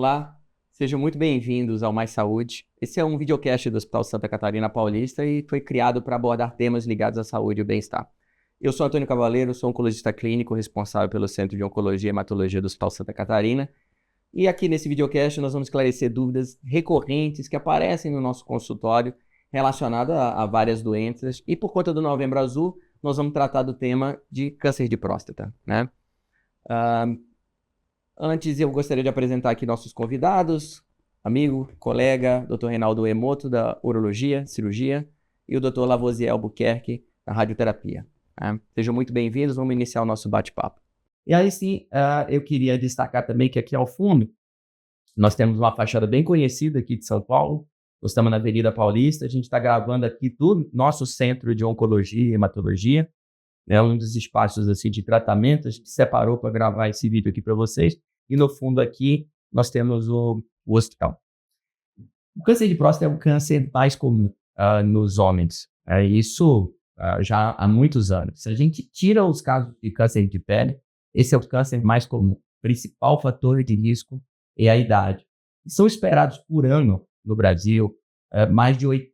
Olá, sejam muito bem-vindos ao Mais Saúde. Esse é um videocast do Hospital Santa Catarina Paulista e foi criado para abordar temas ligados à saúde e o bem-estar. Eu sou Antônio Cavaleiro, sou oncologista clínico responsável pelo Centro de Oncologia e Hematologia do Hospital Santa Catarina. E aqui nesse videocast nós vamos esclarecer dúvidas recorrentes que aparecem no nosso consultório relacionadas a várias doenças. E por conta do Novembro Azul, nós vamos tratar do tema de câncer de próstata, né? Antes, eu gostaria de apresentar aqui nossos convidados, amigo, colega, Dr. Reinaldo Emoto, da Urologia, Cirurgia, e o Dr. Lavoisier Albuquerque, da Radioterapia. Sejam muito bem-vindos, vamos iniciar o nosso bate-papo. E aí sim, eu queria destacar também que aqui ao fundo, nós temos uma fachada bem conhecida aqui de São Paulo, nós estamos na Avenida Paulista, a gente está gravando aqui do nosso Centro de Oncologia e Hematologia, né, um dos espaços assim, de tratamento, a gente separou para gravar esse vídeo aqui para vocês, e no fundo aqui nós temos o hospital. O câncer de próstata é o câncer mais comum nos homens, isso já há muitos anos. Se a gente tira os casos de câncer de pele, esse é o câncer mais comum. O principal fator de risco é a idade. E são esperados por ano no Brasil,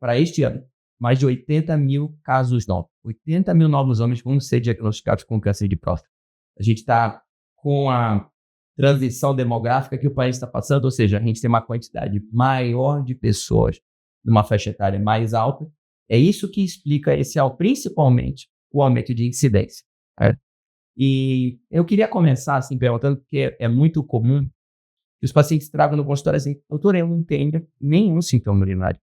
para este ano, mais de 80 mil casos novos. 80 mil novos homens vão ser diagnosticados com câncer de próstata. A gente está com a transição demográfica que o país está passando, ou seja, a gente tem uma quantidade maior de pessoas numa faixa etária mais alta. É isso que explica principalmente o aumento de incidência. E eu queria começar assim, perguntando, porque é muito comum que os pacientes tragam no consultório assim: doutor, eu não tenho nenhum sintoma urinário.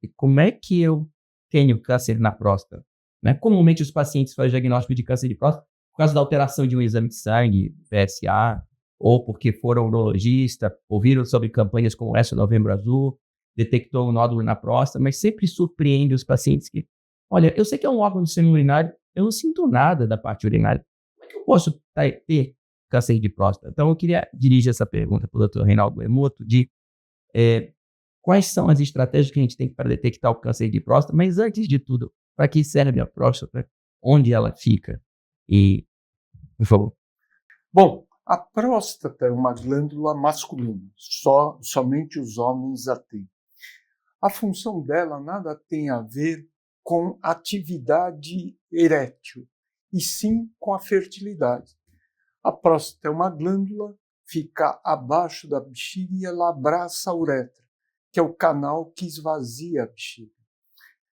E como é que eu tenho câncer na próstata? Né? Comumente os pacientes fazem diagnóstico de câncer de próstata por causa da alteração de um exame de sangue, PSA, ou porque foram urologista, ouviram sobre campanhas como essa, Novembro Azul, detectou um nódulo na próstata, mas sempre surpreende os pacientes que, olha, eu sei que é um órgão do sistema urinário, eu não sinto nada da parte urinária. Como é que eu posso ter câncer de próstata? Então eu queria dirigir essa pergunta para o Dr. Reinaldo Emoto de quais são as estratégias que a gente tem para detectar o câncer de próstata, mas antes de tudo, para que serve a próstata, onde ela fica? E, por favor. Bom, a próstata é uma glândula masculina, somente os homens a têm. A função dela nada tem a ver com atividade erétil, e sim com a fertilidade. A próstata é uma glândula, fica abaixo da bexiga e ela abraça a uretra, que é o canal que esvazia a bexiga.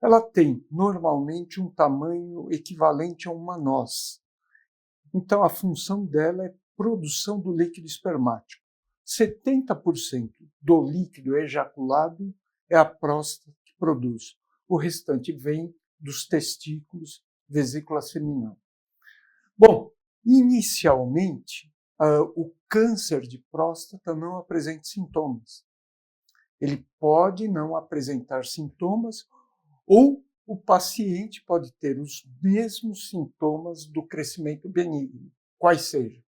Ela tem, normalmente, um tamanho equivalente a uma noz. Então, a função dela é produção do líquido espermático. 70% do líquido ejaculado é a próstata que produz. O restante vem dos testículos, vesícula seminal. Bom, inicialmente, o câncer de próstata não apresenta sintomas. Ele pode não apresentar sintomas ou o paciente pode ter os mesmos sintomas do crescimento benigno, quais sejam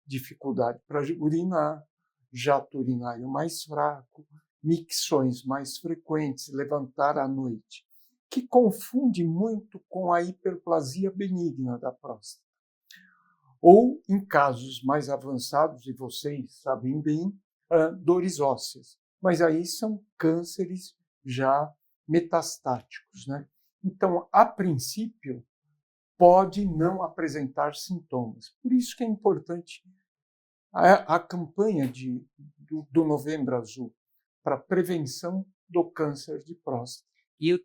dificuldade para urinar, jato urinário mais fraco, micções mais frequentes, levantar à noite, que confunde muito com a hiperplasia benigna da próstata. Ou, em casos mais avançados, e vocês sabem bem, dores ósseas. Mas aí são cânceres já metastáticos, né? Então, a princípio, pode não apresentar sintomas. Por isso que é importante a campanha do Novembro Azul para prevenção do câncer de próstata. E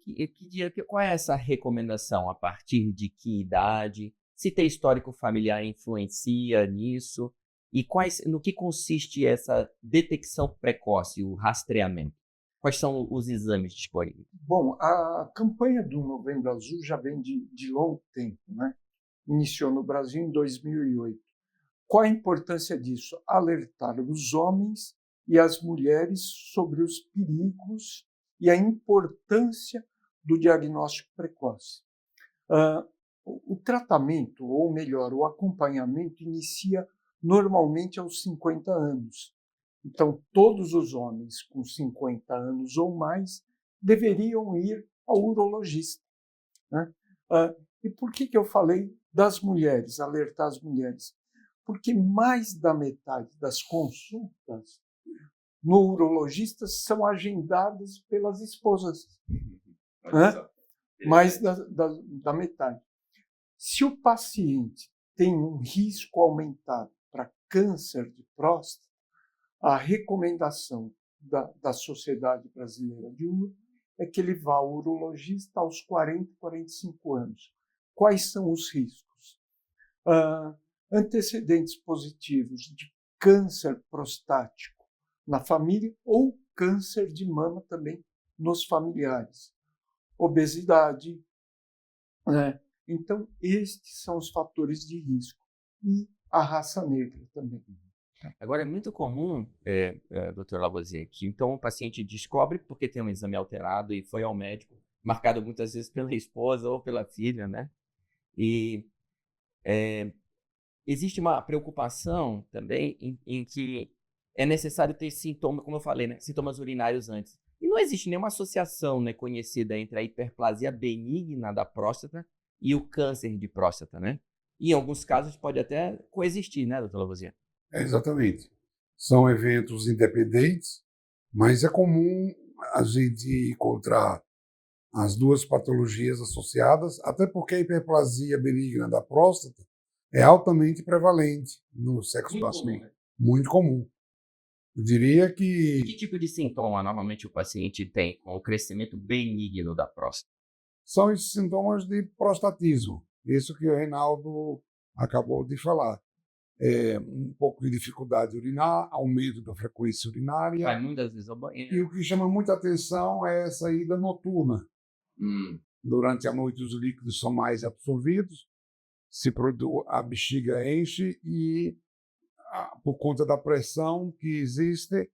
qual é essa recomendação? A partir de que idade? Se ter histórico familiar influencia nisso? E no que consiste essa detecção precoce, o rastreamento? Quais são os exames disponíveis? Bom, a campanha do Novembro Azul já vem de longo tempo, né? Iniciou no Brasil em 2008. Qual a importância disso? Alertar os homens e as mulheres sobre os perigos e a importância do diagnóstico precoce. O tratamento, ou melhor, o acompanhamento, inicia normalmente aos 50 anos. Então, todos os homens com 50 anos ou mais deveriam ir ao urologista, né? E por que eu falei das mulheres, alertar as mulheres? Porque mais da metade das consultas no urologista são agendadas pelas esposas, né? Mais da metade. Se o paciente tem um risco aumentado para câncer de próstata, a recomendação da Sociedade Brasileira de Uro é que ele vá ao urologista aos 40, 45 anos. Quais são os riscos? Antecedentes positivos de câncer prostático na família ou câncer de mama também nos familiares. Obesidade, né? Então, estes são os fatores de risco. E a raça negra também. Agora, é muito comum, doutor Lavoisier, que então o paciente descobre porque tem um exame alterado e foi ao médico, marcado muitas vezes pela esposa ou pela filha, né? E existe uma preocupação também em que é necessário ter sintomas, como eu falei, né? Sintomas urinários antes. E não existe nenhuma associação, né, conhecida entre a hiperplasia benigna da próstata e o câncer de próstata, né? E em alguns casos pode até coexistir, né, doutor Lavoisier? Exatamente. São eventos independentes, mas é comum a gente encontrar as duas patologias associadas, até porque a hiperplasia benigna da próstata é altamente prevalente no sexo masculino. Muito comum. Eu diria que... Que tipo de sintoma normalmente o paciente tem com o crescimento benigno da próstata? São esses sintomas de prostatismo. Isso que o Reinaldo acabou de falar. Um pouco de dificuldade urinar, aumento da frequência urinária. Vai muitas vezes ao banheiro. E o que chama muita atenção é a saída noturna. Durante a noite os líquidos são mais absorvidos, a bexiga enche e, por conta da pressão que existe,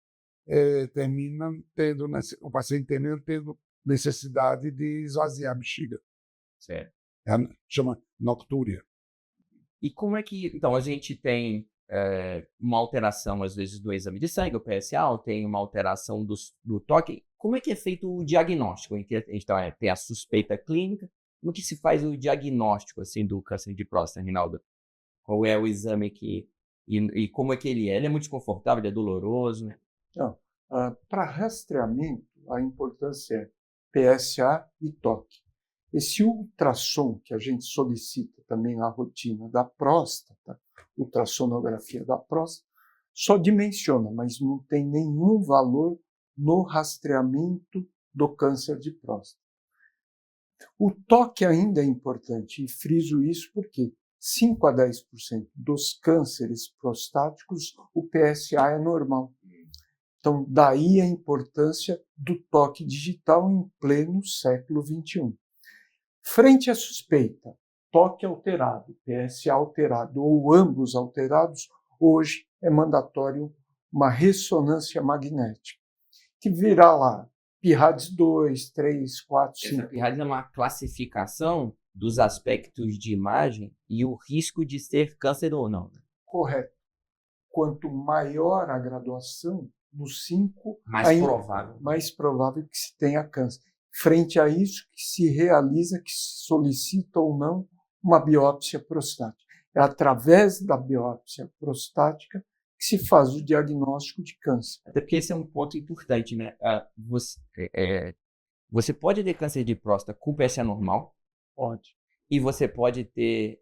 o paciente termina tendo necessidade de esvaziar a bexiga. Certo. Chama noctúria. E como é que, então, a gente tem uma alteração, às vezes, do exame de sangue, o PSA, tem uma alteração do toque. Como é que é feito o diagnóstico? Então, tem a suspeita clínica. Como que se faz o diagnóstico, assim, do câncer de próstata, Reinaldo? Qual é o exame e como é que ele é? Ele é muito desconfortável, ele é doloroso? Né? Não. Para rastreamento, a importância é PSA e toque. Esse ultrassom que a gente solicita também na rotina da próstata, ultrassonografia da próstata, só dimensiona, mas não tem nenhum valor no rastreamento do câncer de próstata. O toque ainda é importante, e friso isso porque 5 a 10% dos cânceres prostáticos, o PSA é normal. Então, daí a importância do toque digital em pleno século XXI. Frente à suspeita, toque alterado, PSA alterado ou ambos alterados, hoje é mandatório uma ressonância magnética, que virá lá PIRADS 2, 3, 4, 5. Essa PIRADS é uma classificação dos aspectos de imagem e o risco de ser câncer ou não. Correto. Quanto maior a graduação, no 5, mais provável que se tenha câncer. Frente a isso, que se realiza, que se solicita ou não uma biópsia prostática. É através da biópsia prostática que se faz o diagnóstico de câncer. Até porque esse é um ponto importante, né? Você pode ter câncer de próstata com PSA normal. Pode. E você pode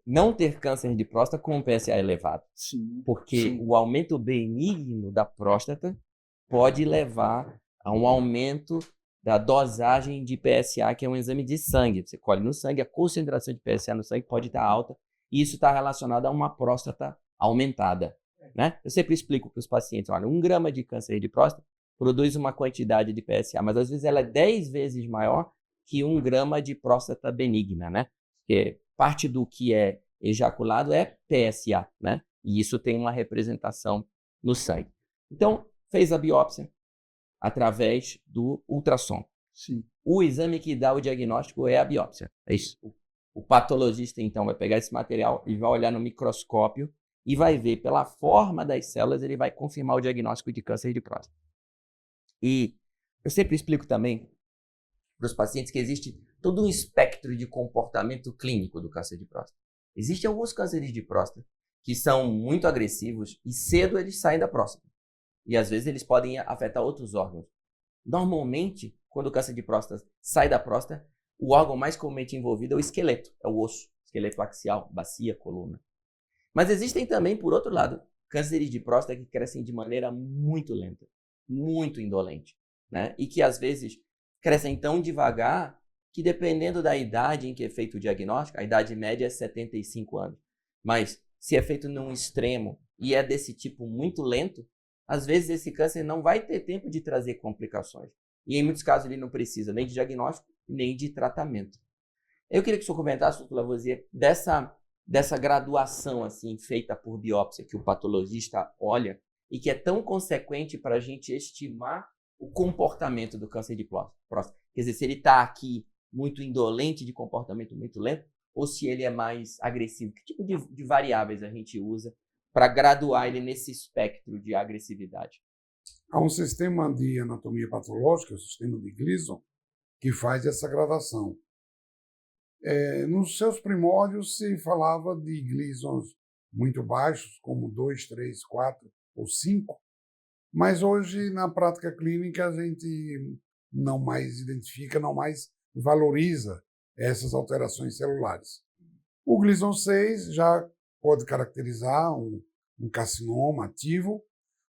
não ter câncer de próstata com PSA elevado. Sim. Porque o aumento benigno da próstata pode levar a um aumento da dosagem de PSA, que é um exame de sangue. Você colhe no sangue, a concentração de PSA no sangue pode estar alta, e isso está relacionado a uma próstata aumentada. Né? Eu sempre explico para os pacientes, olha, 1 grama de câncer de próstata produz uma quantidade de PSA, mas às vezes ela é 10 vezes maior que 1 grama de próstata benigna, né? Porque parte do que é ejaculado é PSA, né? E isso tem uma representação no sangue. Então, fez a biópsia através do ultrassom. Sim. O exame que dá o diagnóstico é a biópsia. É isso. O patologista, então, vai pegar esse material e vai olhar no microscópio e vai ver pela forma das células, ele vai confirmar o diagnóstico de câncer de próstata. E eu sempre explico também para os pacientes que existe todo um espectro de comportamento clínico do câncer de próstata. Existem alguns cânceres de próstata que são muito agressivos e cedo eles saem da próstata. E às vezes eles podem afetar outros órgãos. Normalmente, quando o câncer de próstata sai da próstata, o órgão mais comumente envolvido é o esqueleto, é o osso, esqueleto axial, bacia, coluna. Mas existem também, por outro lado, cânceres de próstata que crescem de maneira muito lenta, muito indolente, né? E que às vezes crescem tão devagar que, dependendo da idade em que é feito o diagnóstico, a idade média é 75 anos, mas se é feito num extremo e é desse tipo muito lento, às vezes esse câncer não vai ter tempo de trazer complicações. E em muitos casos ele não precisa nem de diagnóstico, nem de tratamento. Eu queria que o senhor comentasse, doutor Lavoisier, dessa graduação assim, feita por biópsia que o patologista olha e que é tão consequente para a gente estimar o comportamento do câncer de próstata. Quer dizer, se ele está aqui muito indolente, de comportamento muito lento, ou se ele é mais agressivo. Que tipo de variáveis a gente usa para graduar ele nesse espectro de agressividade? Há um sistema de anatomia patológica, o sistema de Gleason, que faz essa gradação. Nos seus primórdios se falava de Gleasons muito baixos, como 2, 3, 4 ou 5, mas hoje, na prática clínica, a gente não mais identifica, não mais valoriza essas alterações celulares. O Gleason 6 já pode caracterizar um carcinoma ativo,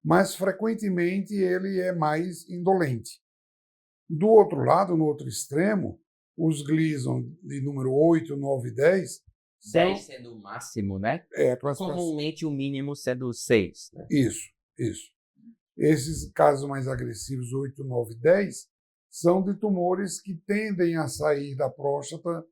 mas frequentemente ele é mais indolente. Do outro lado, no outro extremo, os Gleason de número 8, 9 e 10... 10 sendo o máximo, né? Comumente o mínimo sendo 6. Né? Isso. Esses casos mais agressivos, 8, 9 e 10, são de tumores que tendem a sair da próstata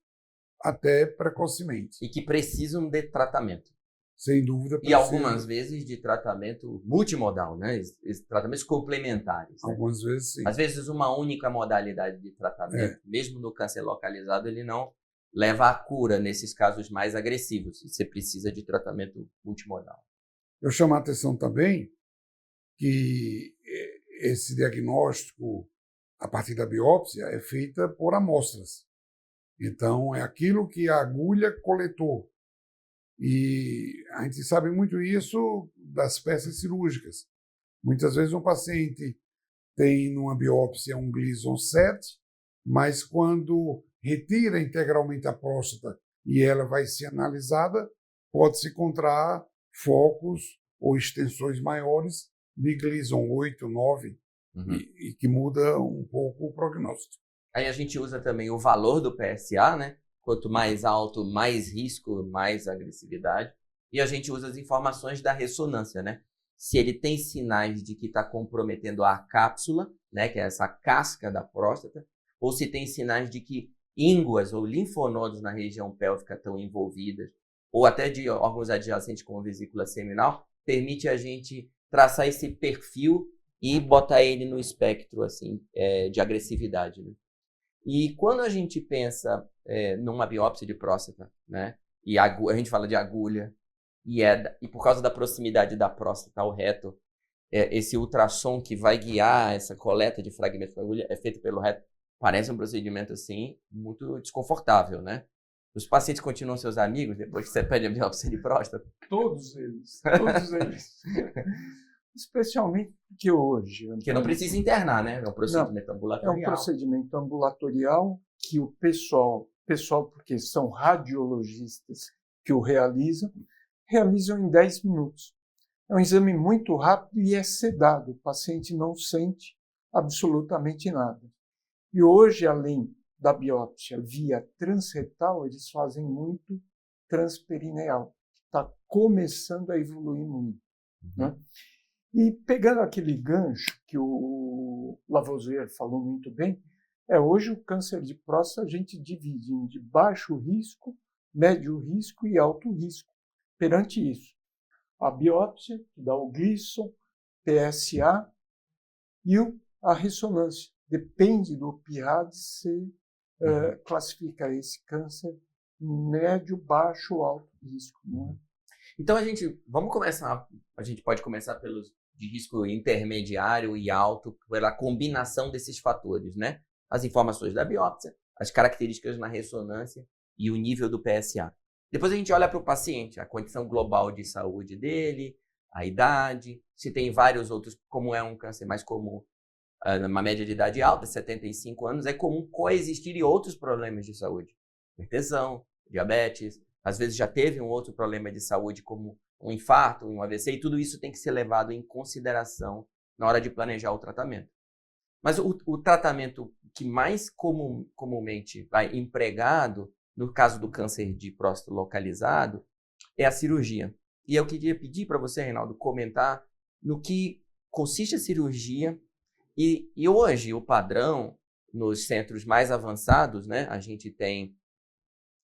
até precocemente. E que precisam de tratamento. Sem dúvida. E algumas vezes de tratamento multimodal, né? Tratamentos complementares. Né? Algumas vezes sim. Às vezes uma única modalidade de tratamento, mesmo no câncer localizado, ele não leva à cura nesses casos mais agressivos. Você precisa de tratamento multimodal. Eu chamo a atenção também que esse diagnóstico a partir da biópsia é feita por amostras. Então, é aquilo que a agulha coletou. E a gente sabe muito isso das peças cirúrgicas. Muitas vezes um paciente tem numa biópsia um Gleason 7, mas quando retira integralmente a próstata e ela vai ser analisada, pode-se encontrar focos ou extensões maiores de Gleason 8, 9, e que muda um pouco o prognóstico. Aí a gente usa também o valor do PSA, né? Quanto mais alto, mais risco, mais agressividade. E a gente usa as informações da ressonância, né? Se ele tem sinais de que está comprometendo a cápsula, né? Que é essa casca da próstata, ou se tem sinais de que ínguas ou linfonodos na região pélvica estão envolvidas, ou até de órgãos adjacentes como vesícula seminal, permite a gente traçar esse perfil e botar ele no espectro assim, de agressividade. Né? E quando a gente pensa numa biópsia de próstata, né, e a gente fala de agulha, e por causa da proximidade da próstata ao reto, esse ultrassom que vai guiar essa coleta de fragmentos da agulha é feito pelo reto, parece um procedimento assim muito desconfortável, né? Os pacientes continuam seus amigos depois que você pede a biópsia de próstata? Todos eles. Especialmente porque hoje... Porque não precisa internar, né? É um procedimento ambulatorial. É um procedimento ambulatorial que o pessoal, porque são radiologistas que o realizam em 10 minutos. É um exame muito rápido e é sedado. O paciente não sente absolutamente nada. E hoje, além da biópsia via transretal, eles fazem muito transperineal. Está começando a evoluir muito. Né? E pegando aquele gancho que o Lavoisier falou muito bem, hoje o câncer de próstata a gente divide em de baixo risco, médio risco e alto risco. Perante isso, a biópsia, que dá o Gleason, PSA e a ressonância. Depende do PIRAD, se classifica esse câncer médio, baixo ou alto risco. Não é? Então a gente pode começar pelos de risco intermediário e alto, pela combinação desses fatores, né? As informações da biópsia, as características na ressonância e o nível do PSA. Depois a gente olha para o paciente, a condição global de saúde dele, a idade, se tem vários outros, como é um câncer mais comum, uma média de idade alta, 75 anos, é comum coexistirem outros problemas de saúde. Hipertensão, diabetes, às vezes já teve um outro problema de saúde, como um infarto, um AVC, e tudo isso tem que ser levado em consideração na hora de planejar o tratamento. Mas o tratamento que mais comumente vai empregado, no caso do câncer de próstata localizado, é a cirurgia. E eu queria pedir para você, Reinaldo, comentar no que consiste a cirurgia. E hoje, o padrão, nos centros mais avançados, né, a gente tem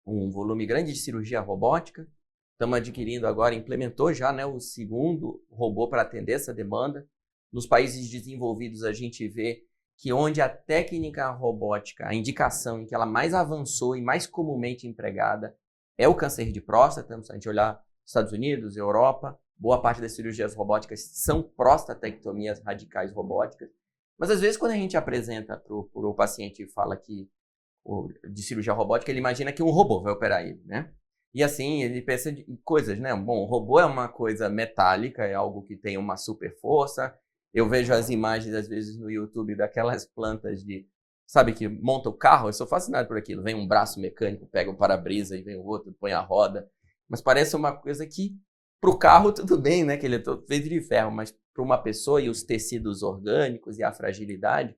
um volume grande de cirurgia robótica. Estamos adquirindo agora, implementou já, né, o segundo robô para atender essa demanda. Nos países desenvolvidos, a gente vê que onde a técnica robótica, a indicação em que ela mais avançou e mais comumente empregada é o câncer de próstata. Se a gente olhar Estados Unidos, Europa, boa parte das cirurgias robóticas são prostatectomias radicais robóticas. Mas às vezes quando a gente apresenta para o paciente e fala que de cirurgia robótica, ele imagina que um robô vai operar ele, né? E assim, ele pensa em coisas, né? Bom, o robô é uma coisa metálica, é algo que tem uma super força. Eu vejo as imagens, às vezes, no YouTube daquelas plantas sabe, que monta o carro. Eu sou fascinado por aquilo. Vem um braço mecânico, pega um para-brisa e vem o outro, põe a roda. Mas parece uma coisa que, para o carro, tudo bem, né? Que ele é todo feito de ferro, mas para uma pessoa e os tecidos orgânicos e a fragilidade,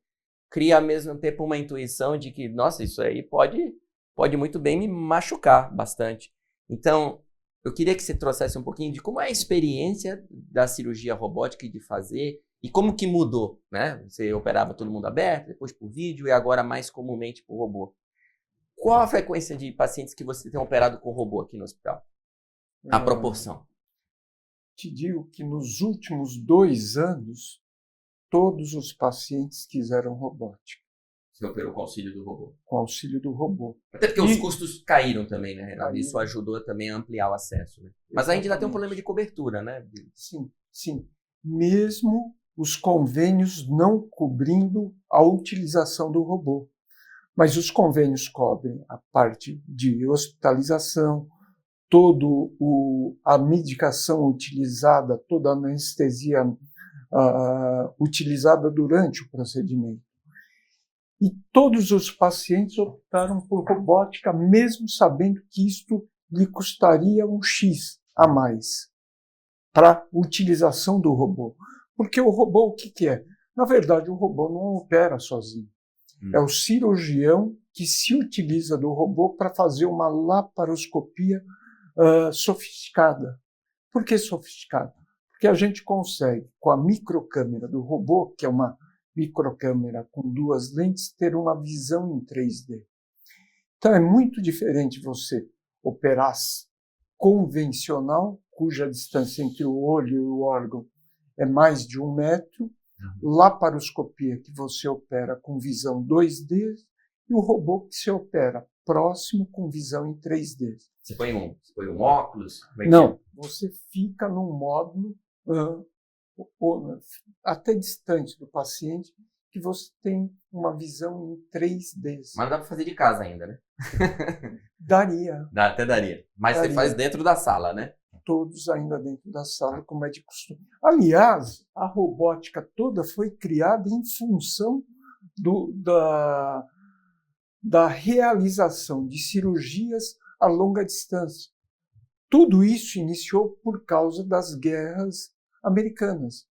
cria ao mesmo tempo uma intuição de que, nossa, isso aí pode muito bem me machucar bastante. Então, eu queria que você trouxesse um pouquinho de como é a experiência da cirurgia robótica e de fazer, e como que mudou, né? Você operava todo mundo aberto, depois por vídeo e agora mais comumente por robô. Qual a frequência de pacientes que você tem operado com robô aqui no hospital? A proporção? Te digo que nos últimos 2 anos, todos os pacientes quiseram robótica. Você operou com auxílio do robô? Com auxílio do robô. Até porque os custos caíram também, né, Reinaldo? Caíram. Isso ajudou também a ampliar o acesso, né? Mas a gente ainda tem um problema de cobertura, né? Sim, sim. Mesmo os convênios não cobrindo a utilização do robô. Mas os convênios cobrem a parte de hospitalização, toda a medicação utilizada, toda a anestesia utilizada durante o procedimento. E todos os pacientes optaram por robótica, mesmo sabendo que isto lhe custaria um X a mais para a utilização do robô. Porque o robô, o que é? Na verdade, o robô não opera sozinho. É o cirurgião que se utiliza do robô para fazer uma laparoscopia sofisticada. Por que sofisticada? Porque a gente consegue, com a microcâmera do robô, que é uma microcâmera com 2 lentes, ter uma visão em 3D. Então é muito diferente você operar convencional, cuja distância entre o olho e o órgão é mais de 1 metro, laparoscopia que você opera com visão 2D e o robô que se opera próximo com visão em 3D. Você põe um óculos? Não, você fica num módulo até distante do paciente que você tem uma visão em 3D. Mas dá para fazer de casa ainda, né? Daria. Até daria. Mas daria. Você faz dentro da sala, né? Todos ainda dentro da sala, como é de costume. Aliás, a robótica toda foi criada em função da realização de cirurgias a longa distância. Tudo isso iniciou por causa das guerras americanas,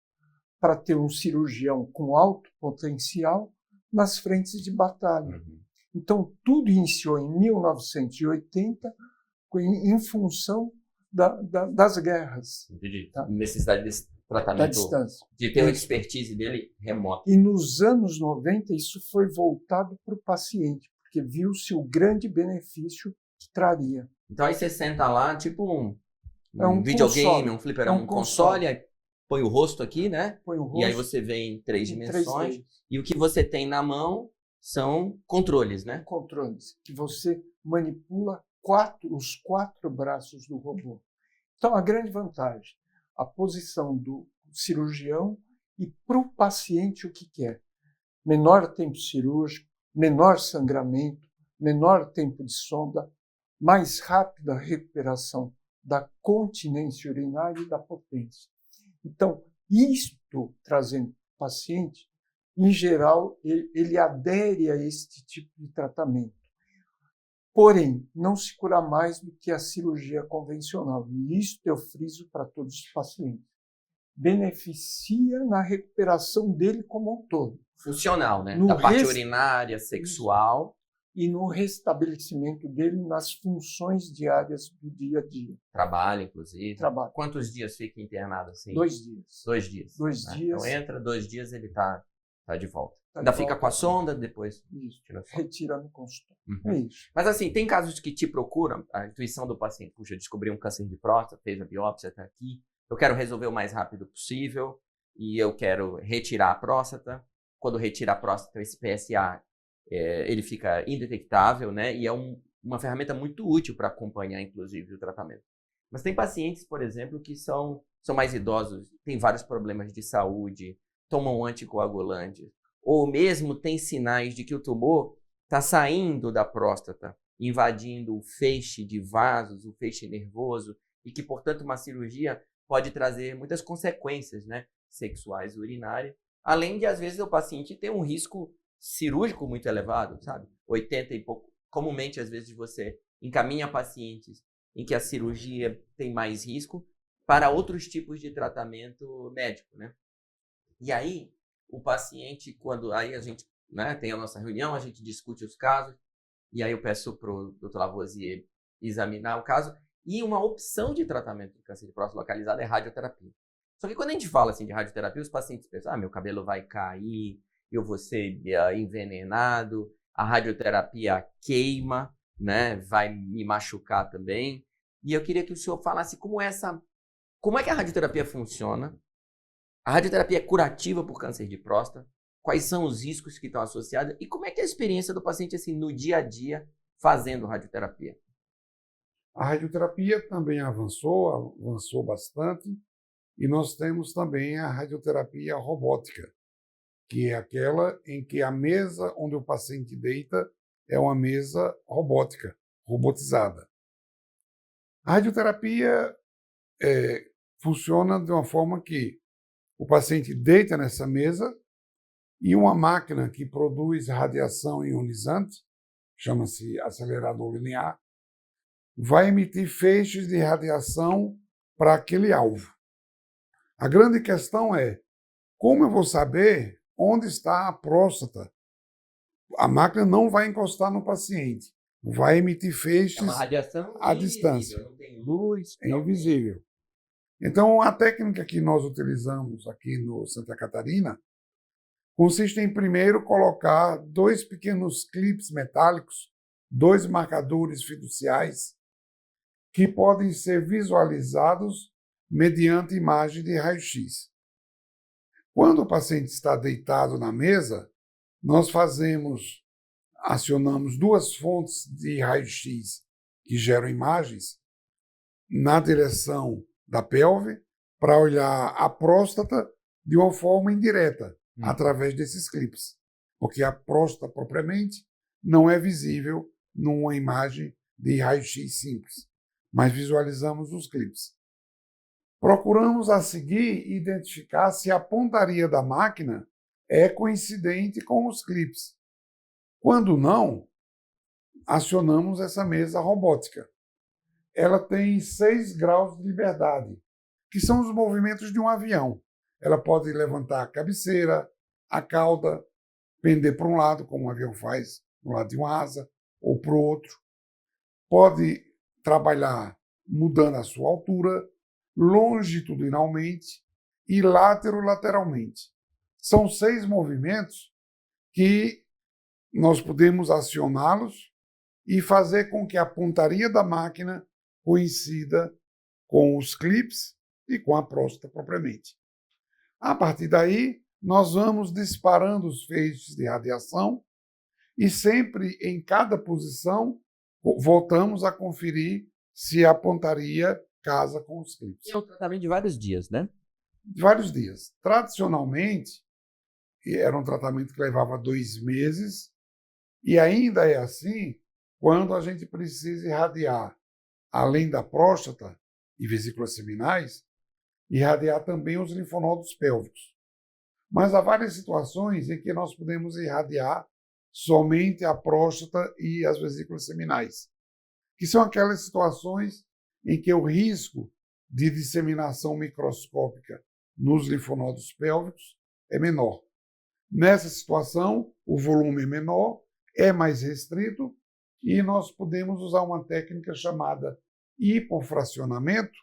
para ter um cirurgião com alto potencial nas frentes de batalha. Então, tudo iniciou em 1980 em função das guerras. Entendi. Tá? Necessidade desse tratamento, da distância. De ter uma expertise dele remota. E nos anos 90 isso foi voltado para o paciente, porque viu-se o grande benefício que traria. Então aí você senta lá, tipo um videogame, console. Um fliperama, um console, aí põe o rosto aqui, né? Põe o rosto, e aí você vê em 3 dimensões. E o que você tem na mão são controles, né? Controles, que você manipula os 4 braços do robô. Então, a grande vantagem, a posição do cirurgião e para o paciente o que quer. Menor tempo cirúrgico, menor sangramento, menor tempo de sonda, mais rápida recuperação da continência urinária e da potência. Então, isto trazendo o paciente, em geral, ele adere a este tipo de tratamento. Porém, não se cura mais do que a cirurgia convencional. E isso eu friso para todos os pacientes. Beneficia na recuperação dele como um todo. Funcional, né? Da parte urinária, sexual. E no restabelecimento dele nas funções diárias do dia a dia. Trabalho, inclusive. Trabalho. Quantos dias fica internado assim? 2 dias. 2 dias. 2 né? dias. Então entra, 2 dias ele tá de volta. Tá Ainda de fica volta. com a sonda, depois Isso. tira a sonda. Retira no consultório. Uhum. É isso. Mas assim, tem casos que te procuram, a intuição do paciente, puxa, eu descobri um câncer de próstata, fez a biópsia, tá aqui, eu quero resolver o mais rápido possível e eu quero retirar a próstata. Quando retira a próstata, esse PSA, ele fica indetectável, né? E é uma ferramenta muito útil para acompanhar, inclusive, o tratamento. Mas tem pacientes, por exemplo, que são mais idosos, têm vários problemas de saúde, tomam anticoagulantes, ou mesmo tem sinais de que o tumor está saindo da próstata, invadindo o feixe de vasos, o feixe nervoso, e que, portanto, uma cirurgia pode trazer muitas consequências, né, sexuais e urinárias, além de, às vezes, o paciente ter um risco cirúrgico muito elevado, sabe? 80 e pouco. Comumente, às vezes, você encaminha pacientes em que a cirurgia tem mais risco para outros tipos de tratamento médico, né? E aí, o paciente, quando aí a gente, né, tem a nossa reunião, a gente discute os casos, e aí eu peço para o Dr. Lavoisier examinar o caso, e uma opção de tratamento de câncer de próstata localizado é radioterapia. Só que quando a gente fala assim de radioterapia, os pacientes pensam, meu cabelo vai cair, eu vou ser envenenado, a radioterapia queima, né, vai me machucar também. E eu queria que o senhor falasse como é que a radioterapia funciona. A radioterapia é curativa por câncer de próstata? Quais são os riscos que estão associados? E como é que é a experiência do paciente assim, no dia a dia fazendo radioterapia? A radioterapia também avançou bastante, e nós temos também a radioterapia robótica, que é aquela em que a mesa onde o paciente deita é uma mesa robótica, robotizada. A radioterapia funciona de uma forma que o paciente deita nessa mesa e uma máquina que produz radiação ionizante, chama-se acelerador linear, vai emitir feixes de radiação para aquele alvo. A grande questão é, como eu vou saber onde está a próstata? A máquina não vai encostar no paciente, vai emitir feixes uma radiação à distância. Não tem luz. É invisível. Então, a técnica que nós utilizamos aqui no Santa Catarina consiste em, primeiro, colocar 2 pequenos clipes metálicos, 2 marcadores fiduciais, que podem ser visualizados mediante imagem de raio-x. Quando o paciente está deitado na mesa, nós acionamos 2 fontes de raio-x que geram imagens na direção da pelve para olhar a próstata de uma forma indireta, através desses clipes, porque a próstata propriamente não é visível numa imagem de raio-x simples, mas visualizamos os clipes. Procuramos a seguir identificar se a pontaria da máquina é coincidente com os clipes. Quando não, acionamos essa mesa robótica. Ela tem 6 graus de liberdade, que são os movimentos de um avião. Ela pode levantar a cabeceira, a cauda, pender para um lado, como um avião faz, para o lado de uma asa, ou para o outro. Pode trabalhar mudando a sua altura, longitudinalmente e lateralmente. São 6 movimentos que nós podemos acioná-los e fazer com que a pontaria da máquina coincida com os clipes e com a próstata propriamente. A partir daí, nós vamos disparando os feixes de radiação e sempre em cada posição voltamos a conferir se a pontaria casa com os clipes. É um tratamento de vários dias, né? Vários dias. Tradicionalmente, era um tratamento que levava 2 meses e ainda é assim quando a gente precisa irradiar, além da próstata e vesículas seminais, irradiar também os linfonodos pélvicos. Mas há várias situações em que nós podemos irradiar somente a próstata e as vesículas seminais, que são aquelas situações em que o risco de disseminação microscópica nos linfonodos pélvicos é menor. Nessa situação, o volume é menor, é mais restrito e nós podemos usar uma técnica chamada hipofracionamento,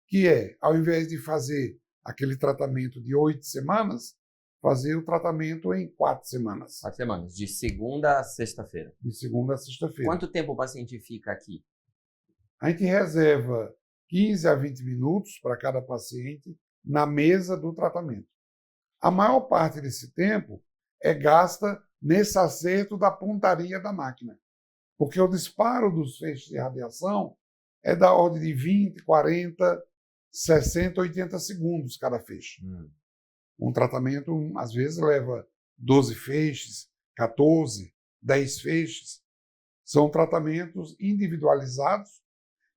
que é, ao invés de fazer aquele tratamento de 8 semanas, fazer o tratamento em 4 semanas. 4 semanas, de segunda a sexta-feira. De segunda a sexta-feira. Quanto tempo o paciente fica aqui? A gente reserva 15 a 20 minutos para cada paciente na mesa do tratamento. A maior parte desse tempo é gasta nesse acerto da pontaria da máquina, porque o disparo dos feixes de radiação é da ordem de 20, 40, 60, 80 segundos cada feixe. Um tratamento, às vezes, leva 12 feixes, 14, 10 feixes. São tratamentos individualizados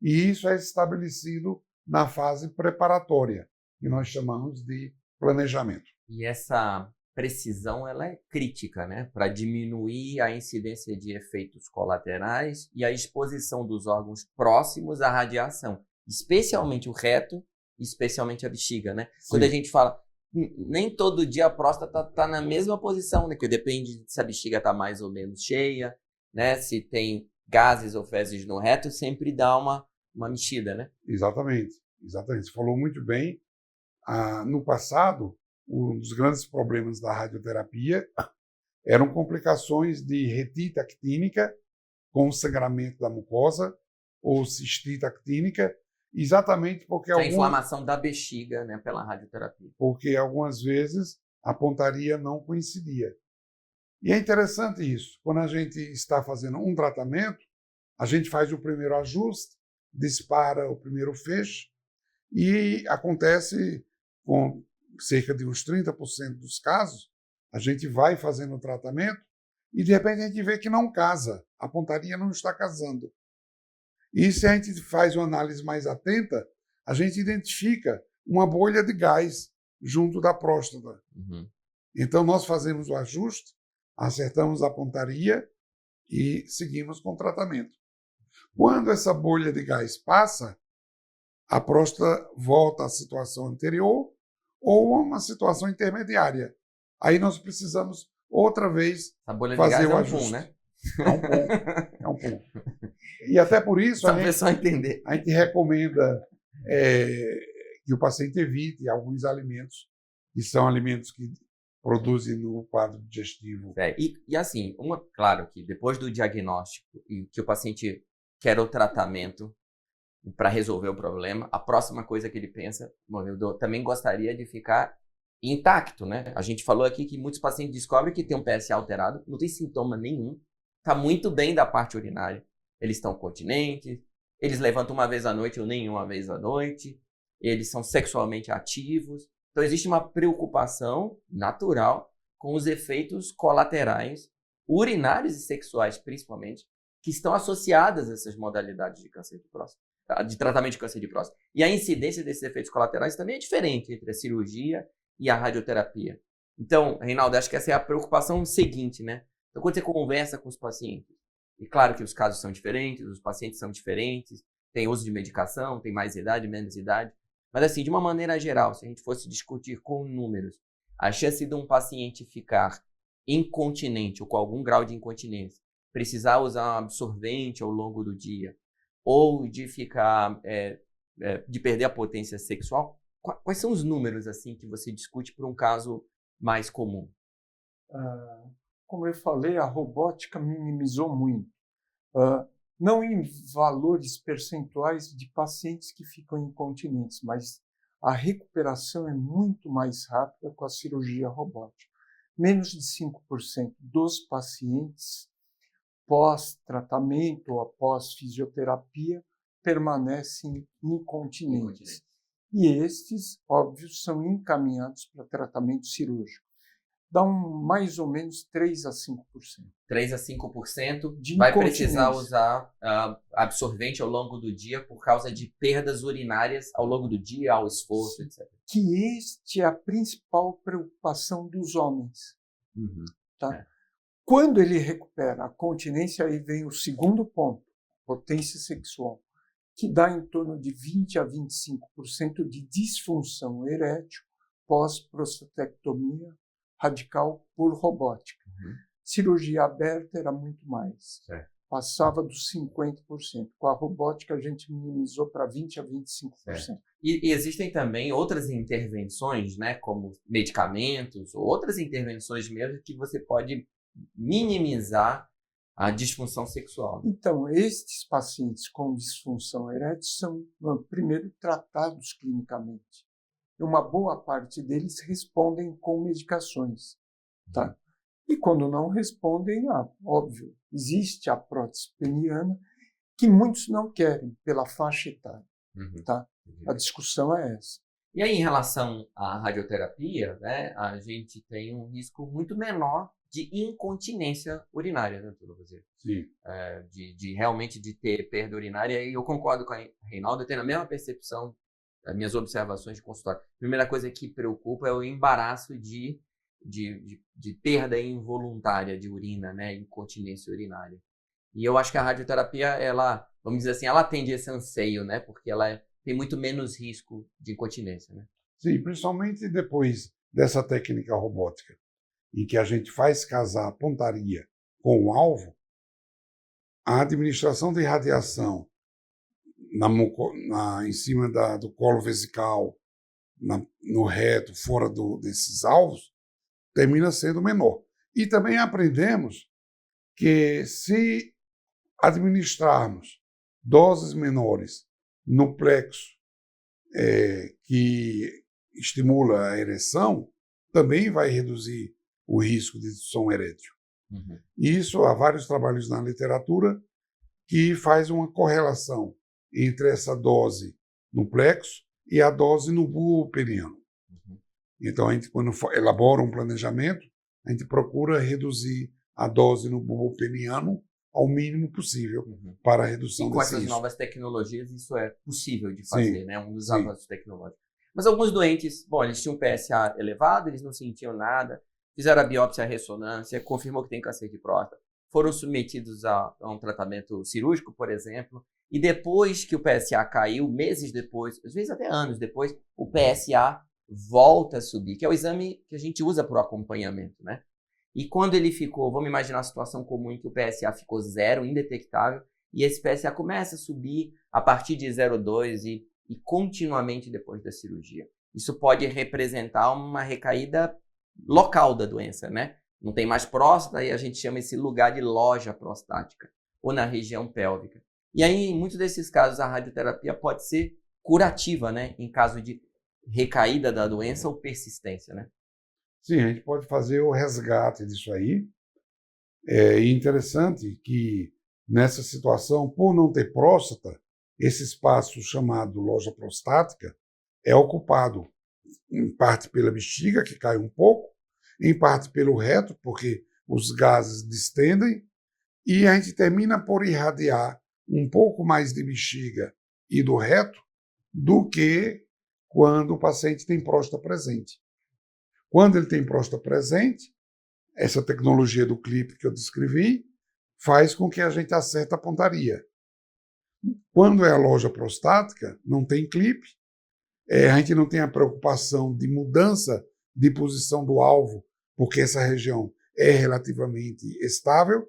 e isso é estabelecido na fase preparatória, que nós chamamos de planejamento. E essa precisão ela é crítica, né? Para diminuir a incidência de efeitos colaterais e a exposição dos órgãos próximos à radiação, especialmente o reto, especialmente a bexiga, né? Sim. Quando a gente fala, nem todo dia a próstata está na mesma posição, né? Que depende se a bexiga está mais ou menos cheia, né? Se tem gases ou fezes no reto, sempre dá uma mexida, né? Exatamente, exatamente. Você falou muito bem. No passado, um dos grandes problemas da radioterapia eram complicações de retite actínica, com sangramento da mucosa, ou cistite actínica, exatamente porque a inflamação da bexiga, né, pela radioterapia. Porque algumas vezes a pontaria não coincidia. E é interessante isso. Quando a gente está fazendo um tratamento, a gente faz o primeiro ajuste, dispara o primeiro feixe e acontece com cerca de uns 30% dos casos, a gente vai fazendo o tratamento e de repente a gente vê que não casa, a pontaria não está casando. E se a gente faz uma análise mais atenta, a gente identifica uma bolha de gás junto da próstata. Então nós fazemos o ajuste, acertamos a pontaria e seguimos com o tratamento. Quando essa bolha de gás passa, a próstata volta à situação anterior ou a uma situação intermediária. Aí nós precisamos outra vez fazer o ajuste. Né? É um pum. E até por isso a gente recomenda que o paciente evite alguns alimentos que são alimentos que produzem no quadro digestivo. E assim, claro que depois do diagnóstico e que o paciente quer o tratamento para resolver o problema, a próxima coisa que ele pensa, eu também gostaria de ficar intacto, né? A gente falou aqui que muitos pacientes descobrem que tem um PSA alterado, não tem sintoma nenhum, está muito bem da parte urinária. Eles estão continentes, eles levantam uma vez à noite ou nenhuma vez à noite, eles são sexualmente ativos. Então existe uma preocupação natural com os efeitos colaterais, urinários e sexuais principalmente, que estão associadas a essas modalidades de câncer de próstata, de tratamento de câncer de próstata. E a incidência desses efeitos colaterais também é diferente entre a cirurgia e a radioterapia. Então, Reinaldo, acho que essa é a preocupação seguinte, né? Então, quando você conversa com os pacientes, e claro que os casos são diferentes, os pacientes são diferentes, tem uso de medicação, tem mais idade, menos idade, mas assim, de uma maneira geral, se a gente fosse discutir com números, a chance de um paciente ficar incontinente ou com algum grau de incontinência, precisar usar um absorvente ao longo do dia, ou de ficar, de perder a potência sexual, quais são os números assim que você discute para um caso mais comum? Como eu falei, a robótica minimizou muito. Não em valores percentuais de pacientes que ficam incontinentes, mas a recuperação é muito mais rápida com a cirurgia robótica. Menos de 5% dos pacientes pós-tratamento ou após fisioterapia permanecem incontinentes. E estes, óbvio, são encaminhados para tratamento cirúrgico. dá mais ou menos 3 a 5%. 3 a 5% De vai incontinência. precisar usar absorvente ao longo do dia por causa de perdas urinárias ao longo do dia, ao esforço, etc. Que este é a principal preocupação dos homens. Uhum. Tá? É. Quando ele recupera a continência, aí vem o segundo ponto, potência sexual, que dá em torno de 20 a 25% de disfunção erétil pós-prostatectomia radical por robótica. Uhum. Cirurgia aberta era muito mais. Certo. Passava dos 50%. Com a robótica, a gente minimizou para 20 a 25%. Certo. E existem também outras intervenções, né, como medicamentos, ou outras intervenções mesmo, que você pode minimizar a disfunção sexual. Então, estes pacientes com disfunção erétil são, primeiro, tratados clinicamente. E uma boa parte deles respondem com medicações. Tá? E quando não respondem, óbvio, existe a prótese peniana, que muitos não querem pela faixa etária. Uhum. Tá? A discussão é essa. E aí, em relação à radioterapia, né, a gente tem um risco muito menor de incontinência urinária, né, doutor Lavoisier? Sim. De realmente de ter perda urinária. E eu concordo com a Reinaldo, eu tenho a mesma percepção, as minhas observações de consultório. A primeira coisa que preocupa é o embaraço de perda involuntária de urina, né, incontinência urinária. E eu acho que a radioterapia, ela, vamos dizer assim, ela atende esse anseio, né, porque ela tem muito menos risco de incontinência, né? Sim, principalmente depois dessa técnica robótica, em que a gente faz casar a pontaria com o alvo, a administração de radiação em cima do colo vesical, no reto, fora desses alvos, termina sendo menor. E também aprendemos que se administrarmos doses menores no plexo, que estimula a ereção, também vai reduzir o risco de disfunção erétil. Uhum. Isso, há vários trabalhos na literatura que faz uma correlação entre essa dose no plexo e a dose no bulbo peniano. Uhum. Então, a gente, quando elabora um planejamento, a gente procura reduzir a dose no bulbo peniano ao mínimo possível para a redução e com desse essas risco. novas tecnologias, isso é possível de fazer, Sim, né? Um dos sim. avanços tecnológicos. Mas alguns doentes, bom, eles tinham PSA elevado, eles não sentiam nada, fizeram a biópsia, a ressonância, confirmou que tem câncer de próstata, foram submetidos a um tratamento cirúrgico, por exemplo, e depois que o PSA caiu, meses depois, às vezes até anos depois, o PSA volta a subir, que é o exame que a gente usa para o acompanhamento, né? E quando ele ficou, vamos imaginar a situação comum em que o PSA ficou zero, indetectável, e esse PSA começa a subir a partir de 0,2 e continuamente depois da cirurgia. Isso pode representar uma recaída local da doença, né? Não tem mais próstata e a gente chama esse lugar de loja prostática, ou na região pélvica. E aí, em muitos desses casos, a radioterapia pode ser curativa, né? Em caso de recaída da doença ou persistência, né? Sim, a gente pode fazer o resgate disso aí. É interessante que, nessa situação, por não ter próstata, esse espaço chamado loja prostática é ocupado em parte pela bexiga, que cai um pouco, em parte pelo reto, porque os gases distendem, e a gente termina por irradiar um pouco mais de bexiga e do reto do que quando o paciente tem próstata presente. Quando ele tem próstata presente, essa tecnologia do clipe que eu descrevi faz com que a gente acerte a pontaria. Quando é a loja prostática, não tem clipe, a gente não tem a preocupação de mudança de posição do alvo, porque essa região é relativamente estável,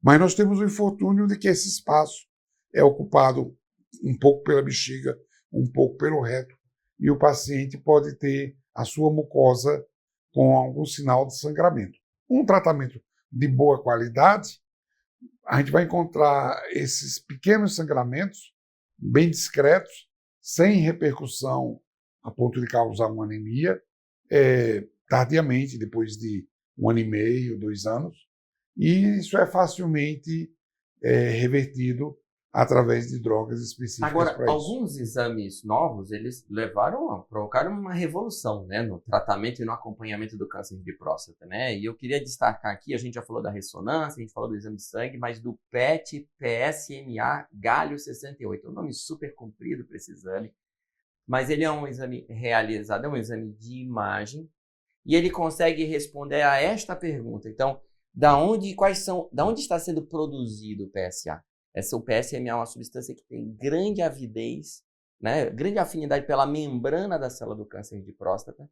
mas nós temos o infortúnio de que esse espaço é ocupado um pouco pela bexiga, um pouco pelo reto, e o paciente pode ter a sua mucosa com algum sinal de sangramento. Um tratamento de boa qualidade, a gente vai encontrar esses pequenos sangramentos, bem discretos, sem repercussão a ponto de causar uma anemia, tardiamente, depois de 1 ano e meio, 2 anos, e isso é facilmente revertido através de drogas específicas Agora, para isso. alguns exames novos, eles provocaram uma revolução, né, no tratamento e no acompanhamento do câncer de próstata, né? E eu queria destacar aqui, a gente já falou da ressonância, a gente falou do exame de sangue, mas do PET PSMA Galho 68. É um nome super comprido para esse exame, mas ele é um exame realizado, é um exame de imagem, e ele consegue responder a esta pergunta. Então, da onde está sendo produzido o PSA? O PSMA é uma substância que tem grande avidez, né, grande afinidade pela membrana da célula do câncer de próstata.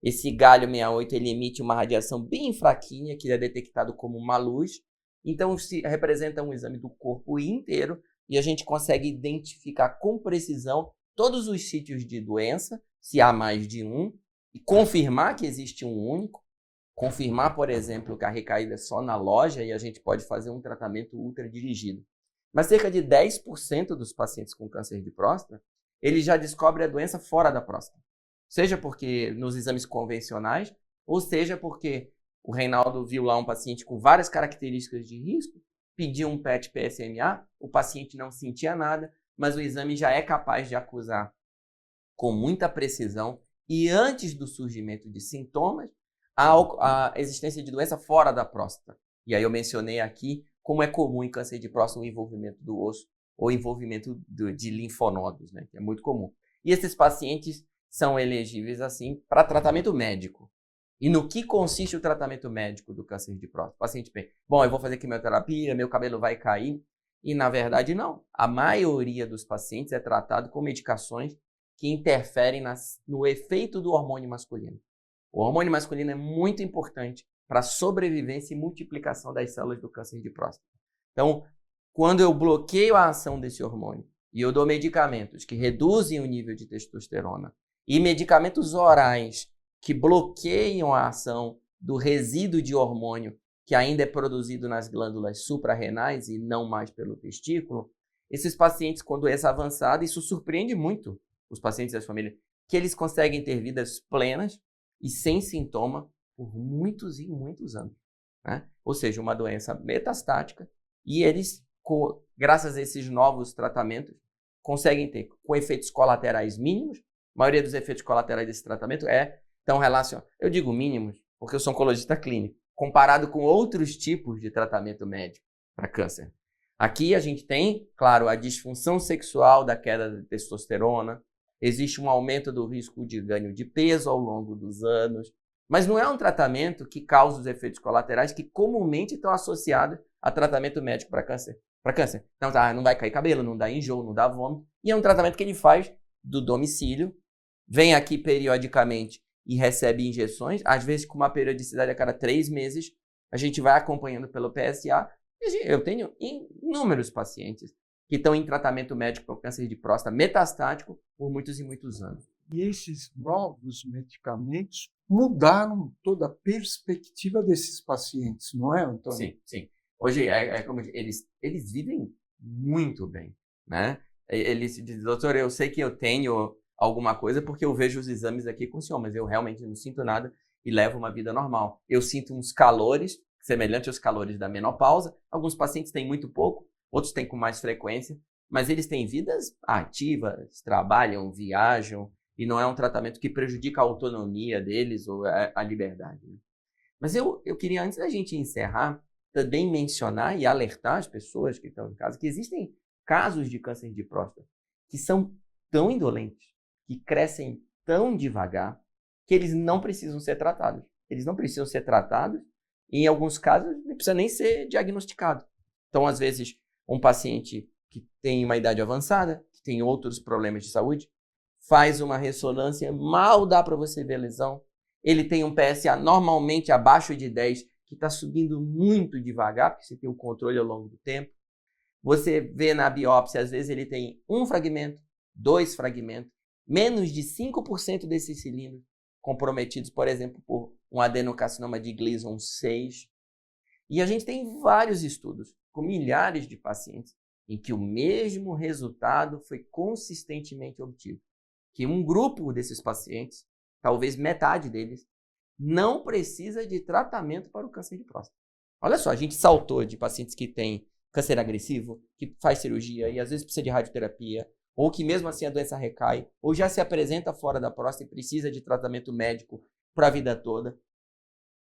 Esse galho 68 ele emite uma radiação bem fraquinha, que é detectado como uma luz. Então, se representa um exame do corpo inteiro e a gente consegue identificar com precisão todos os sítios de doença, se há mais de um, e confirmar que existe um único. Confirmar, por exemplo, que a recaída é só na loja e a gente pode fazer um tratamento ultradirigido. Mas cerca de 10% dos pacientes com câncer de próstata, ele já descobre a doença fora da próstata. Seja porque nos exames convencionais, ou seja porque o Reinaldo viu lá um paciente com várias características de risco, pediu um PET PSMA, o paciente não sentia nada, mas o exame já é capaz de acusar com muita precisão e antes do surgimento de sintomas, a existência de doença fora da próstata. E aí eu mencionei aqui como é comum em câncer de próstata o envolvimento do osso ou envolvimento de linfonodos, né, que é muito comum. E esses pacientes são elegíveis, assim, para tratamento médico. E no que consiste o tratamento médico do câncer de próstata? O paciente pensa, bom, eu vou fazer quimioterapia, meu cabelo vai cair. E, na verdade, não. A maioria dos pacientes é tratado com medicações que interferem no efeito do hormônio masculino. O hormônio masculino é muito importante para a sobrevivência e multiplicação das células do câncer de próstata. Então, quando eu bloqueio a ação desse hormônio e eu dou medicamentos que reduzem o nível de testosterona e medicamentos orais que bloqueiam a ação do resíduo de hormônio que ainda é produzido nas glândulas suprarrenais e não mais pelo testículo, esses pacientes com doença avançada, isso surpreende muito os pacientes e as famílias, que eles conseguem ter vidas plenas e sem sintoma por muitos e muitos anos, né? Ou seja, uma doença metastática, e eles, graças a esses novos tratamentos, conseguem ter com efeitos colaterais mínimos. A maioria dos efeitos colaterais desse tratamento estão relacionados, eu digo mínimos, porque eu sou oncologista clínico, comparado com outros tipos de tratamento médico para câncer. Aqui a gente tem, claro, a disfunção sexual da queda de testosterona, existe um aumento do risco de ganho de peso ao longo dos anos, mas não é um tratamento que causa os efeitos colaterais que comumente estão associados a tratamento médico para câncer. Então, não vai cair cabelo, não dá enjoo, não dá vômito, e é um tratamento que ele faz do domicílio, vem aqui periodicamente e recebe injeções, às vezes com uma periodicidade a cada 3 meses, a gente vai acompanhando pelo PSA, e eu tenho inúmeros pacientes que estão em tratamento médico para câncer de próstata metastático por muitos e muitos anos. E esses novos medicamentos mudaram toda a perspectiva desses pacientes, não é, Antônio? Sim, sim. Hoje, como eles vivem muito bem, né? Eles dizem, doutor, eu sei que eu tenho alguma coisa porque eu vejo os exames aqui com o senhor, mas eu realmente não sinto nada e levo uma vida normal. Eu sinto uns calores, semelhantes aos calores da menopausa. Alguns pacientes têm muito pouco, outros têm com mais frequência, mas eles têm vidas ativas, trabalham, viajam, e não é um tratamento que prejudica a autonomia deles ou a liberdade, né? Mas eu queria, antes da gente encerrar, também mencionar e alertar as pessoas que estão em casa que existem casos de câncer de próstata que são tão indolentes, que crescem tão devagar, que eles não precisam ser tratados. Eles não precisam ser tratados e, em alguns casos, não precisa nem ser diagnosticado. Então, às vezes, um paciente que tem uma idade avançada, que tem outros problemas de saúde, faz uma ressonância, mal dá para você ver a lesão, ele tem um PSA normalmente abaixo de 10, que está subindo muito devagar, porque você tem um controle ao longo do tempo. Você vê na biópsia, às vezes ele tem 1 fragmento, 2 fragmentos, menos de 5% desses cilindros comprometidos, por exemplo, por um adenocarcinoma de Gleason 6. E a gente tem vários estudos com milhares de pacientes em que o mesmo resultado foi consistentemente obtido. Que um grupo desses pacientes, talvez metade deles, não precisa de tratamento para o câncer de próstata. Olha só, a gente saltou de pacientes que têm câncer agressivo, que faz cirurgia e às vezes precisa de radioterapia, ou que mesmo assim a doença recai, ou já se apresenta fora da próstata e precisa de tratamento médico para a vida toda.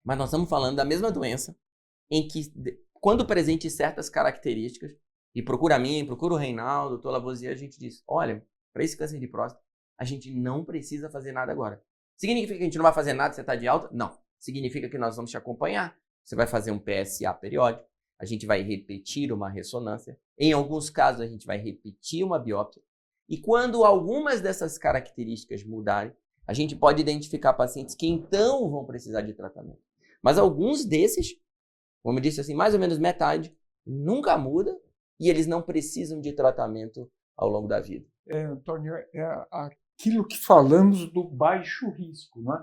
Mas nós estamos falando da mesma doença, em que, quando presente certas características, e procura a mim, procura o Reinaldo, o Dr. Lavoisier, a gente diz, olha, para esse câncer de próstata, a gente não precisa fazer nada agora. Significa que a gente não vai fazer nada se você está de alta? Não. Significa que nós vamos te acompanhar. Você vai fazer um PSA periódico, a gente vai repetir uma ressonância, em alguns casos a gente vai repetir uma biópsia, e quando algumas dessas características mudarem, a gente pode identificar pacientes que então vão precisar de tratamento. Mas alguns desses, como eu disse assim, mais ou menos metade, nunca muda e eles não precisam de tratamento ao longo da vida. Antônio, aquilo que falamos do baixo risco, né?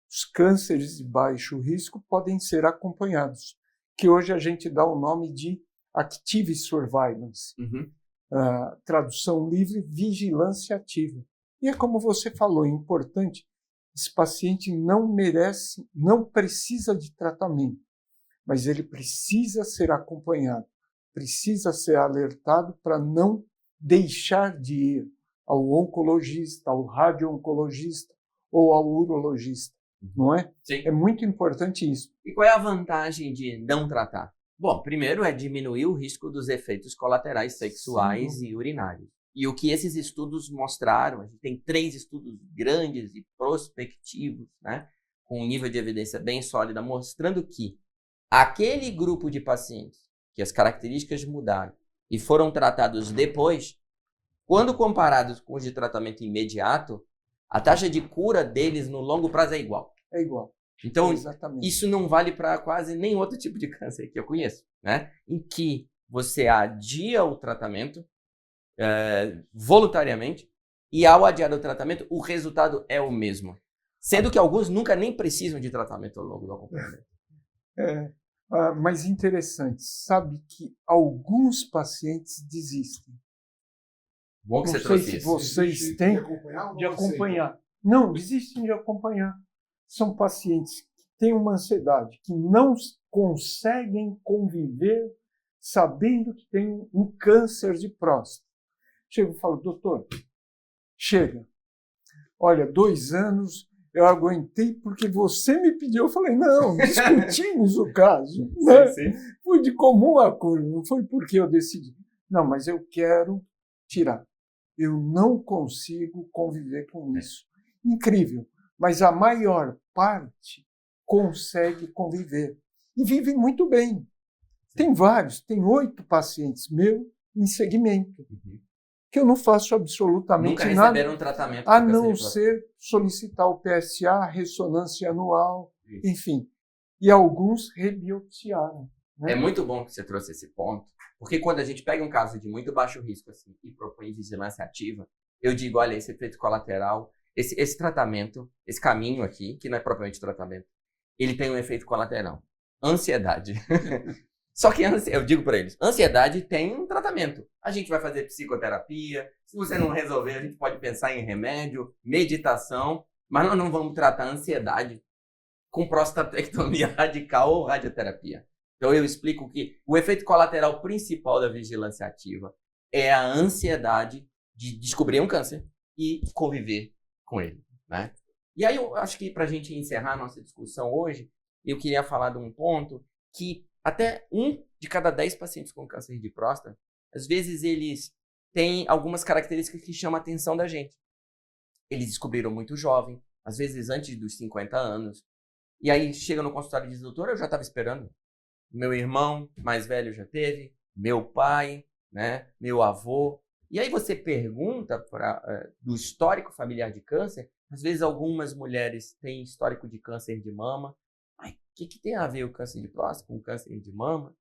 Os cânceres de baixo risco podem ser acompanhados, que hoje a gente dá o nome de Active Surveillance. Tradução livre, vigilância ativa. E é como você falou, é importante, esse paciente não merece, não precisa de tratamento, mas ele precisa ser acompanhado, precisa ser alertado para não deixar de ir ao oncologista, ao radio-oncologista ou ao urologista, não é? Sim. É muito importante isso. E qual é a vantagem de não tratar? Bom, primeiro é diminuir o risco dos efeitos colaterais sexuais e urinários. E o que esses estudos mostraram, a gente tem 3 estudos grandes e prospectivos, né, com um nível de evidência bem sólida, mostrando que aquele grupo de pacientes que as características mudaram e foram tratados depois, quando comparados com os de tratamento imediato, a taxa de cura deles no longo prazo é igual. É igual. Então, exatamente. Isso não vale para quase nenhum outro tipo de câncer que eu conheço, né? Em que você adia o tratamento voluntariamente e ao adiar o tratamento, o resultado é o mesmo. Sendo que alguns nunca nem precisam de tratamento ao longo do acompanhamento. Mas interessante, sabe que alguns pacientes desistem. Bom que Não você sei trouxe se isso. vocês têm de acompanhar. Não, desistem de acompanhar. São pacientes que têm uma ansiedade, que não conseguem conviver sabendo que tem um câncer de próstata. Chego e falo, doutor, chega. Olha, 2 anos eu aguentei porque você me pediu. Eu falei, não, discutimos o caso. Né? Sim. Foi de comum acordo, não foi porque eu decidi. Não, mas eu quero tirar. Eu não consigo conviver com isso. Incrível. Mas a maior parte consegue conviver. E vive muito bem. Tem vários, tem 8 pacientes meus em segmento, que eu não faço absolutamente nunca nada, receberam um tratamento a não ser solicitar o PSA, ressonância anual, Isso. enfim. E alguns rebiopsiaram. Né? É muito bom que você trouxe esse ponto, porque quando a gente pega um caso de muito baixo risco assim, e propõe vigilância ativa, eu digo, olha, esse efeito colateral, esse tratamento, esse caminho aqui, que não é propriamente tratamento, ele tem um efeito colateral. Ansiedade. Só que eu digo para eles, ansiedade tem um tratamento. A gente vai fazer psicoterapia, se você não resolver, a gente pode pensar em remédio, meditação, mas nós não vamos tratar a ansiedade com prostatectomia radical ou radioterapia. Então eu explico que o efeito colateral principal da vigilância ativa é a ansiedade de descobrir um câncer e conviver com ele, né? E aí eu acho que para a gente encerrar a nossa discussão hoje, eu queria falar de um ponto que até 1 de cada 10 pacientes com câncer de próstata, às vezes eles têm algumas características que chamam a atenção da gente. Eles descobriram muito jovem, às vezes antes dos 50 anos, e aí chega no consultório e diz, doutor, eu já estava esperando. Meu irmão mais velho já teve, meu pai, né, meu avô. E aí você pergunta do histórico familiar de câncer, às vezes algumas mulheres têm histórico de câncer de mama. O que tem a ver o câncer de próstata com o câncer de mama?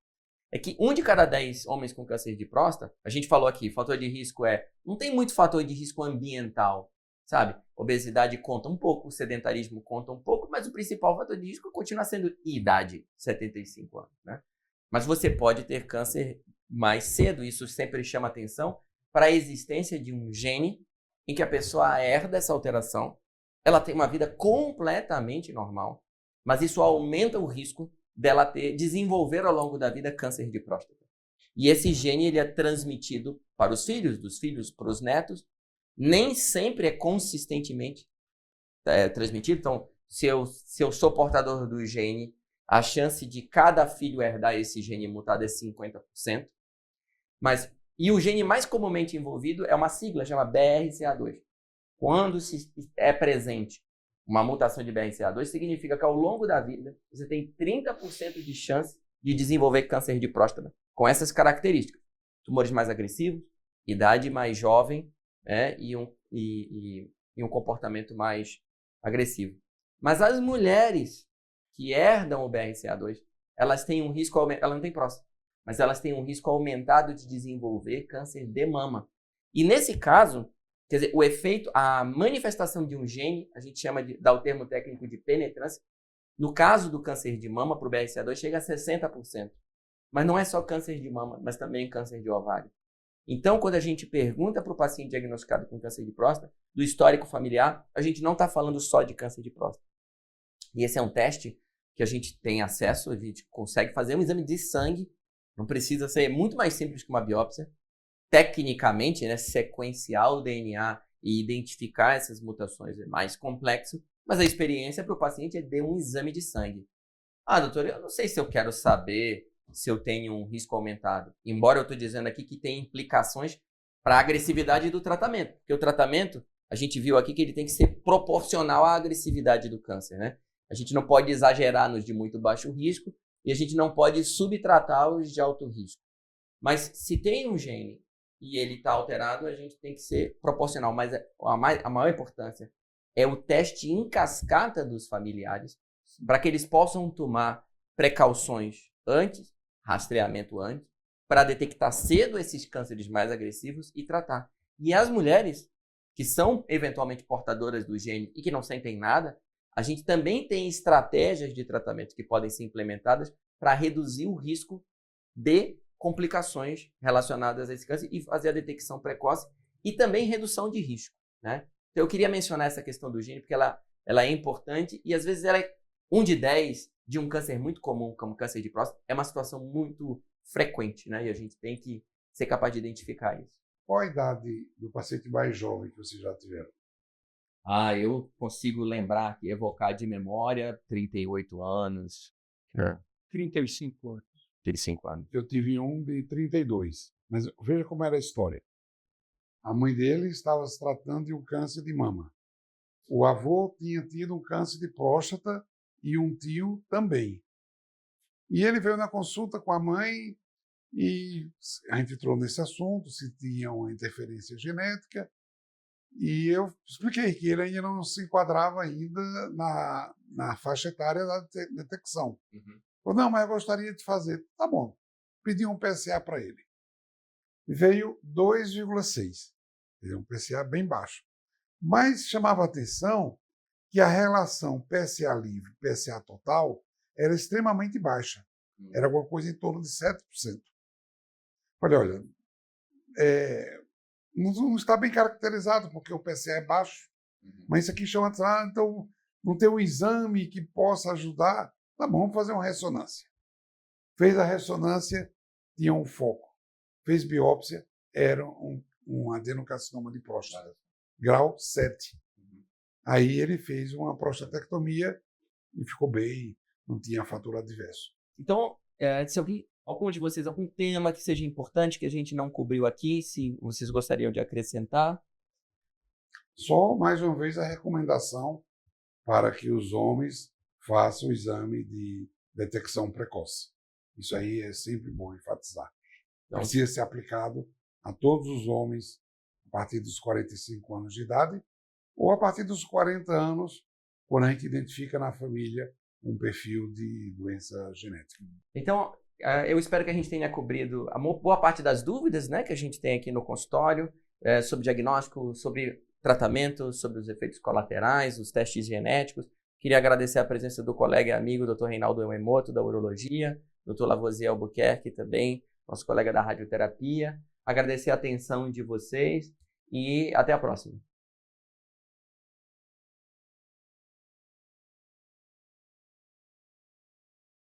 É que 1 de cada 10 homens com câncer de próstata, a gente falou aqui, fator de risco não tem muito fator de risco ambiental, sabe? Obesidade conta um pouco, o sedentarismo conta um pouco, mas o principal fator de risco continua sendo idade, 75 anos, né? Mas você pode ter câncer mais cedo, isso sempre chama atenção para a existência de um gene em que a pessoa herda essa alteração, ela tem uma vida completamente normal, mas isso aumenta o risco dela desenvolver ao longo da vida câncer de próstata. E esse gene ele é transmitido para os filhos, dos filhos para os netos, nem sempre é consistentemente transmitido. Então, se eu sou portador do gene, a chance de cada filho herdar esse gene mutado é 50%. E o gene mais comumente envolvido é uma sigla, chama BRCA2. Quando é presente uma mutação de BRCA2, significa que ao longo da vida você tem 30% de chance de desenvolver câncer de próstata com essas características. Tumores mais agressivos, idade mais jovem, e um comportamento mais agressivo. Mas as mulheres que herdam o BRCA2, elas têm um risco aumentado, ela não tem próstata, mas elas têm um risco aumentado de desenvolver câncer de mama. E nesse caso, quer dizer, o efeito, a manifestação de um gene, a gente dá o termo técnico de penetrância. No caso do câncer de mama, para o BRCA2, chega a 60%. Mas não é só câncer de mama, mas também câncer de ovário. Então, quando a gente pergunta para o paciente diagnosticado com câncer de próstata, do histórico familiar, a gente não está falando só de câncer de próstata. E esse é um teste que a gente tem acesso, a gente consegue fazer um exame de sangue, não precisa ser muito mais simples que uma biópsia. Tecnicamente, sequenciar o DNA e identificar essas mutações é mais complexo, mas a experiência para o paciente é de um exame de sangue. Doutor, eu não sei se eu quero saber se eu tenho um risco aumentado. Embora eu estou dizendo aqui que tem implicações para a agressividade do tratamento. Porque o tratamento, a gente viu aqui que ele tem que ser proporcional à agressividade do câncer, né? A gente não pode exagerar nos de muito baixo risco e a gente não pode subtratar os de alto risco. Mas se tem um gene e ele está alterado, a gente tem que ser proporcional. Mas a maior importância é o teste em cascata dos familiares para que eles possam tomar precauções antes, rastreamento antes, para detectar cedo esses cânceres mais agressivos e tratar. E as mulheres que são eventualmente portadoras do gene e que não sentem nada, a gente também tem estratégias de tratamento que podem ser implementadas para reduzir o risco de complicações relacionadas a esse câncer e fazer a detecção precoce e também redução de risco, né? Então, eu queria mencionar essa questão do gene porque ela é importante e às vezes ela é 1 de 10 de um câncer muito comum, como câncer de próstata, é uma situação muito frequente, né? E a gente tem que ser capaz de identificar isso. Qual a idade do paciente mais jovem que vocês já tiveram? Eu consigo lembrar aqui, evocar de memória, 38 anos. 35 anos. 35 anos. Eu tive um de 32, mas veja como era a história. A mãe dele estava se tratando de um câncer de mama. O avô tinha tido um câncer de próstata e um tio também. E ele veio na consulta com a mãe e a gente entrou nesse assunto, se tinha uma interferência genética, e eu expliquei que ele ainda não se enquadrava ainda na faixa etária da detecção. Uhum. Falou, não, mas eu gostaria de fazer. Tá bom. Pedi um PSA para ele. Veio 2,6. Um PSA bem baixo. Mas chamava a atenção que a relação PSA livre e PSA total era extremamente baixa. Era alguma coisa em torno de 7%. Falei, olha, não está bem caracterizado, porque o PSA é baixo, mas isso aqui chama atenção, então não tem um exame que possa ajudar. Tá bom, vamos fazer uma ressonância. Fez a ressonância, tinha um foco. Fez biópsia, era um adenocarcinoma de próstata, grau 7. Aí ele fez uma prostatectomia e ficou bem, não tinha fator adverso. Então, se algum de vocês, algum tema que seja importante que a gente não cobriu aqui, se vocês gostariam de acrescentar? Só, mais uma vez, a recomendação para que os homens façam o exame de detecção precoce. Isso aí é sempre bom enfatizar. Precisa ser aplicado a todos os homens a partir dos 45 anos de idade ou a partir dos 40 anos, quando a gente identifica na família um perfil de doença genética. Então, eu espero que a gente tenha cobrido a boa parte das dúvidas, né, que a gente tem aqui no consultório, sobre diagnóstico, sobre tratamento, sobre os efeitos colaterais, os testes genéticos. Queria agradecer a presença do colega e amigo Dr. Reinaldo Uemoto, da Urologia, Dr. Lavoisier Albuquerque também, nosso colega da Radioterapia. Agradecer a atenção de vocês e até a próxima.